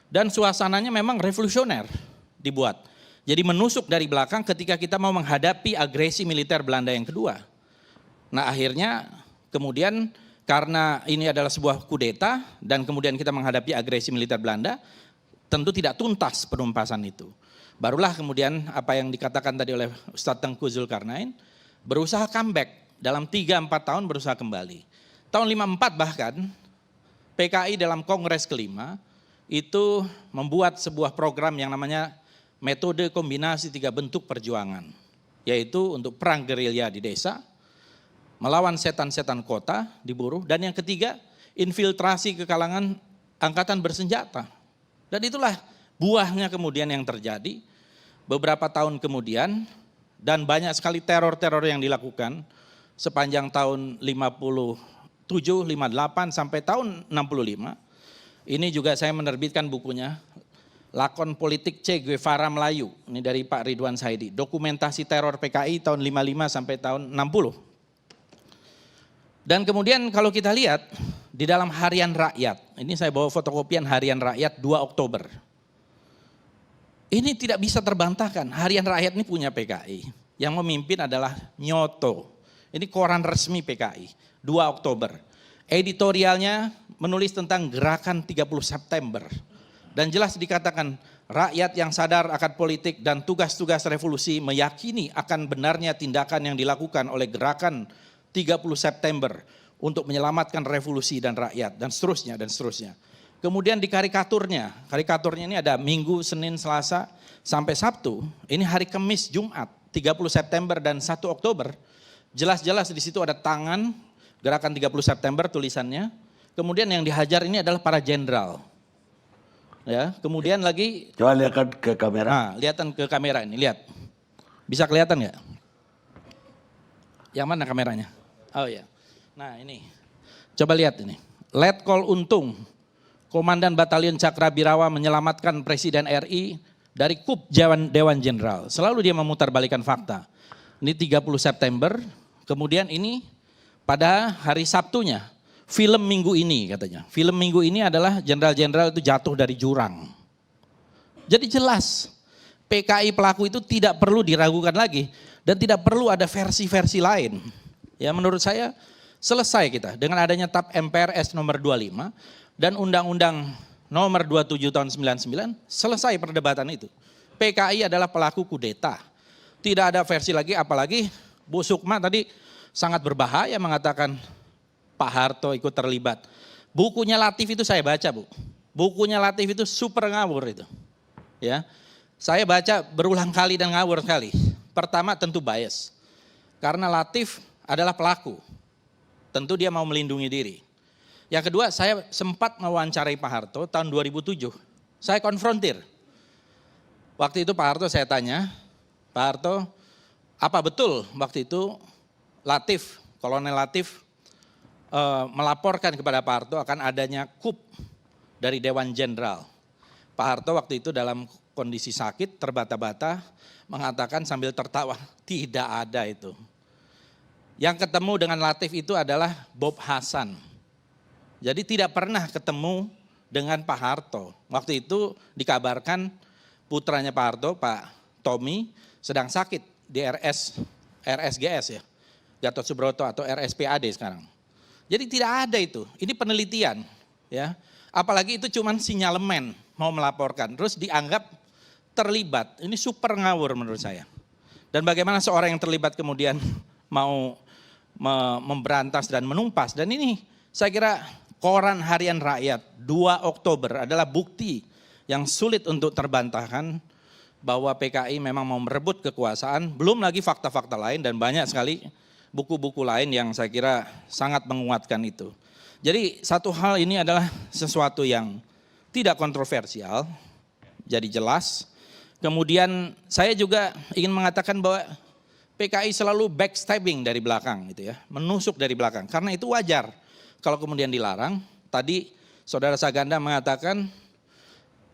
Dan suasananya memang revolusioner dibuat. Jadi menusuk dari belakang ketika kita mau menghadapi agresi militer Belanda yang kedua. Nah akhirnya kemudian karena ini adalah sebuah kudeta dan kemudian kita menghadapi agresi militer Belanda, tentu tidak tuntas penumpasan itu. Barulah kemudian apa yang dikatakan tadi oleh Ustadz Tengku Zulkarnain, berusaha comeback, dalam 3-4 tahun berusaha kembali. Tahun 54 bahkan, PKI dalam Kongres kelima, itu membuat sebuah program yang namanya metode kombinasi 3 bentuk perjuangan. Yaitu untuk perang gerilya di desa, melawan setan-setan kota di buruh, dan yang ketiga infiltrasi ke kalangan angkatan bersenjata. Dan itulah buahnya kemudian yang terjadi beberapa tahun kemudian, dan banyak sekali teror-teror yang dilakukan sepanjang tahun 57, 58 sampai tahun 65. Ini juga saya menerbitkan bukunya, Lakon Politik Che Guevara Melayu, ini dari Pak Ridwan Saidi, dokumentasi teror PKI tahun 55 sampai tahun 60. Dan kemudian kalau kita lihat di dalam Harian Rakyat, ini saya bawa fotokopian Harian Rakyat 2 Oktober. Ini tidak bisa terbantahkan, Harian Rakyat ini punya PKI, yang memimpin adalah Nyoto. Ini koran resmi PKI, 2 Oktober. Editorialnya menulis tentang gerakan 30 September. Dan jelas dikatakan rakyat yang sadar akan politik dan tugas-tugas revolusi meyakini akan benarnya tindakan yang dilakukan oleh gerakan 30 September untuk menyelamatkan revolusi dan rakyat dan seterusnya dan seterusnya. Kemudian di karikaturnya ini ada Minggu, Senin, Selasa sampai Sabtu. Ini hari Kamis, Jumat, 30 September dan 1 Oktober. Jelas-jelas di situ ada tangan gerakan 30 September tulisannya. Kemudian yang dihajar ini adalah para jenderal. Ya, kemudian lagi Coba lihatkan ke kamera. Nah, lihatan ke kamera ini, lihat. Bisa kelihatan nggak? Yang mana kameranya? Oh ya. Nah ini, coba lihat ini. Letkol Untung, Komandan Batalion Cakrabirawa menyelamatkan Presiden RI dari kup Dewan Jenderal. Selalu dia memutarbalikkan fakta. Ini 30 September, kemudian ini pada hari Sabtunya, film minggu ini katanya. Film minggu ini adalah jenderal-jenderal itu jatuh dari jurang. Jadi jelas PKI pelaku itu tidak perlu diragukan lagi dan tidak perlu ada versi-versi lain. Ya menurut saya selesai kita dengan adanya TAP MPRS nomor 25 dan Undang-Undang nomor 27 tahun 99, selesai perdebatan itu. PKI adalah pelaku kudeta. Tidak ada versi lagi, apalagi Bu Sukma tadi sangat berbahaya mengatakan Pak Harto ikut terlibat. Bukunya Latif itu saya baca, Bu. Bukunya Latif itu super ngawur itu. Ya. Saya baca berulang kali dan ngawur sekali. Pertama tentu bias. Karena Latif adalah pelaku. Tentu dia mau melindungi diri. Yang kedua, saya sempat mewawancarai Pak Harto tahun 2007. Saya konfrontir. Waktu itu Pak Harto saya tanya, Pak Harto, apa betul waktu itu Latif, Kolonel Latif melaporkan kepada Pak Harto akan adanya coup dari Dewan Jenderal. Pak Harto waktu itu dalam kondisi sakit, terbata-bata, mengatakan sambil tertawa, tidak ada itu. Yang ketemu dengan Latif itu adalah Bob Hasan. Jadi tidak pernah ketemu dengan Pak Harto. Waktu itu dikabarkan putranya Pak Harto, Pak Tommy, sedang sakit di RSGS ya, Gatot Subroto atau RSPAD sekarang. Jadi tidak ada itu, ini penelitian ya. Apalagi itu cuma sinyalemen mau melaporkan, terus dianggap terlibat. Ini super ngawur menurut saya. Dan bagaimana seorang yang terlibat kemudian mau memberantas dan menumpas. Dan ini saya kira Koran Harian Rakyat 2 Oktober adalah bukti yang sulit untuk terbantahkan bahwa PKI memang mau merebut kekuasaan. Belum lagi fakta-fakta lain dan banyak sekali buku-buku lain yang saya kira sangat menguatkan itu. Jadi satu hal ini adalah sesuatu yang tidak kontroversial, jadi jelas. Kemudian saya juga ingin mengatakan bahwa PKI selalu backstabbing dari belakang gitu ya, menusuk dari belakang. Karena itu wajar kalau kemudian dilarang. Tadi Saudara Saganda mengatakan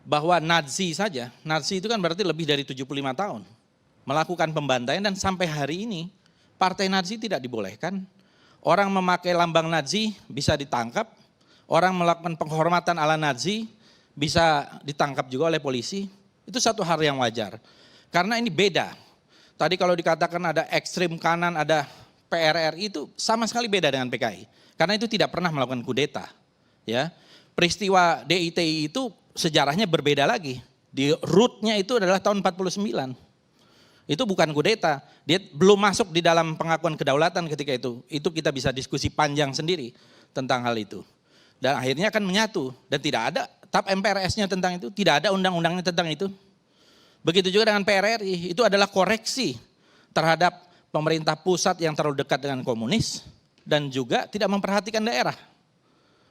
bahwa Nazi saja, Nazi itu kan berarti lebih dari 75 tahun. Melakukan pembantaian dan sampai hari ini partai Nazi tidak dibolehkan. Orang memakai lambang Nazi bisa ditangkap, orang melakukan penghormatan ala Nazi bisa ditangkap juga oleh polisi. Itu satu hal yang wajar. Karena ini beda. Tadi kalau dikatakan ada ekstrim kanan, ada PRRI itu sama sekali beda dengan PKI. Karena itu tidak pernah melakukan kudeta. Ya. Peristiwa DITI itu sejarahnya berbeda lagi. Di rootnya itu adalah tahun 49. Itu bukan kudeta. Dia belum masuk di dalam pengakuan kedaulatan ketika itu. Itu kita bisa diskusi panjang sendiri tentang hal itu. Dan akhirnya akan menyatu. Dan tidak ada TAP MPRS-nya tentang itu. Tidak ada undang-undangnya tentang itu. Begitu juga dengan PRRI, itu adalah koreksi terhadap pemerintah pusat yang terlalu dekat dengan komunis dan juga tidak memperhatikan daerah.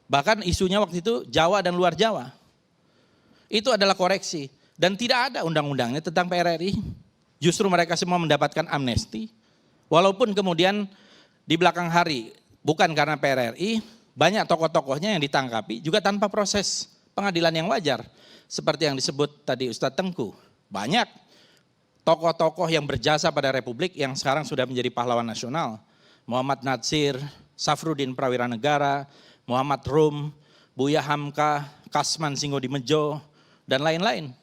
Bahkan isunya waktu itu Jawa dan luar Jawa. Itu adalah koreksi dan tidak ada undang-undangnya tentang PRRI. Justru mereka semua mendapatkan amnesti. Walaupun kemudian di belakang hari bukan karena PRRI, banyak tokoh-tokohnya yang ditangkapi juga tanpa proses pengadilan yang wajar. Seperti yang disebut tadi Ustadz Tengku. Banyak tokoh-tokoh yang berjasa pada Republik yang sekarang sudah menjadi pahlawan nasional. Muhammad Natsir, Safruddin Prawiranegara, Muhammad Rum, Buya Hamka, Kasman Singodimedjo, dan lain-lain.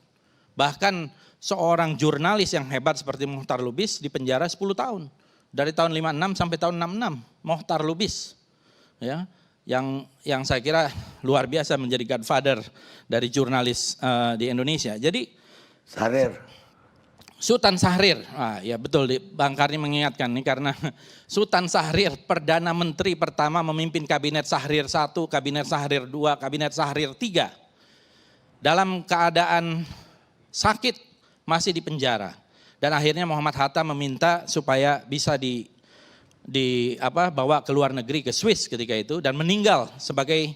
Bahkan seorang jurnalis yang hebat seperti Mohtar Lubis dipenjara 10 tahun. Dari tahun 56 sampai tahun 66, Mohtar Lubis. Ya, yang saya kira luar biasa menjadi godfather dari jurnalis di Indonesia. Jadi Sahrir. Sultan Syahrir, ya betul Bang Karni mengingatkan ini karena Sultan Syahrir Perdana Menteri pertama memimpin Kabinet Syahrir 1, Kabinet Syahrir 2, Kabinet Syahrir 3. Dalam keadaan sakit masih di penjara. Dan akhirnya Muhammad Hatta meminta supaya bisa bawa ke luar negeri ke Swiss ketika itu dan meninggal sebagai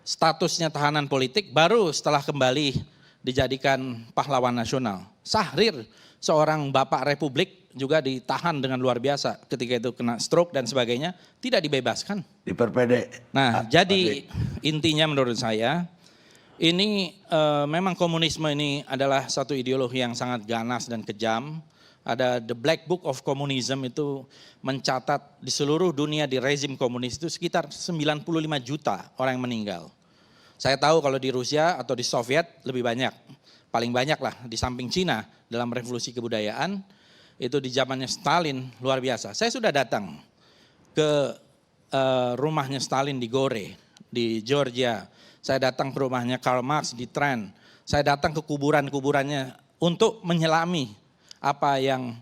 statusnya tahanan politik baru setelah kembali dijadikan pahlawan nasional. Syahrir, seorang bapak republik juga ditahan dengan luar biasa ketika itu kena stroke dan sebagainya, tidak dibebaskan. Diperpendek. Nah, jadi intinya menurut saya ini memang komunisme ini adalah satu ideologi yang sangat ganas dan kejam. Ada The Black Book of Communism itu mencatat di seluruh dunia di rezim komunis itu sekitar 95 juta orang yang meninggal. Saya tahu kalau di Rusia atau di Soviet lebih banyak. paling banyak lah di samping Cina dalam revolusi kebudayaan, itu di zamannya Stalin luar biasa. Saya sudah datang ke rumahnya Stalin di Gore, di Georgia. Saya datang ke rumahnya Karl Marx di Trent. Saya datang ke kuburan-kuburannya untuk menyelami apa yang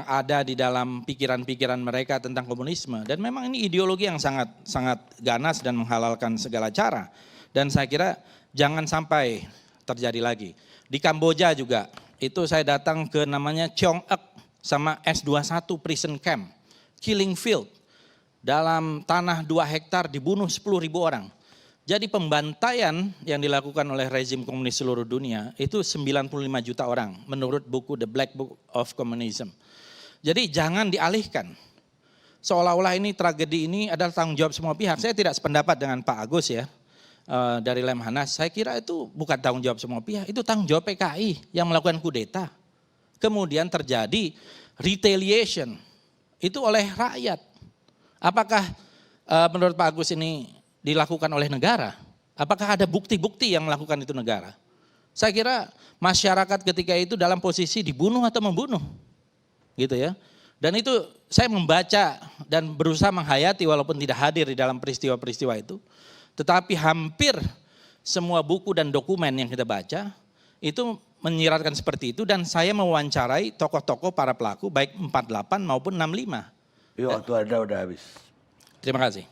ada di dalam pikiran-pikiran mereka tentang komunisme. Dan memang ini ideologi yang sangat ganas dan menghalalkan segala cara. Dan saya kira jangan sampai terjadi lagi. Di Kamboja juga, itu saya datang ke namanya Cheong Ek sama S21 Prison Camp, Killing Field. Dalam tanah 2 hektar dibunuh 10.000 orang. Jadi pembantaian yang dilakukan oleh rezim komunis seluruh dunia itu 95 juta orang menurut buku The Black Book of Communism. Jadi jangan dialihkan. Seolah-olah ini tragedi ini adalah tanggung jawab semua pihak. Saya tidak sependapat dengan Pak Agus ya dari Lemhanas. Saya kira itu bukan tanggung jawab semua pihak, itu tanggung jawab PKI yang melakukan kudeta. Kemudian terjadi retaliation itu oleh rakyat. Apakah menurut Pak Agus ini dilakukan oleh negara? Apakah ada bukti-bukti yang melakukan itu negara? Saya kira masyarakat ketika itu dalam posisi dibunuh atau membunuh. Gitu ya. Dan itu saya membaca dan berusaha menghayati walaupun tidak hadir di dalam peristiwa-peristiwa itu. Tetapi hampir semua buku dan dokumen yang kita baca itu menyiratkan seperti itu. Dan saya mewawancarai tokoh-tokoh para pelaku baik 48 maupun 65. Waktu Anda udah habis. Terima kasih.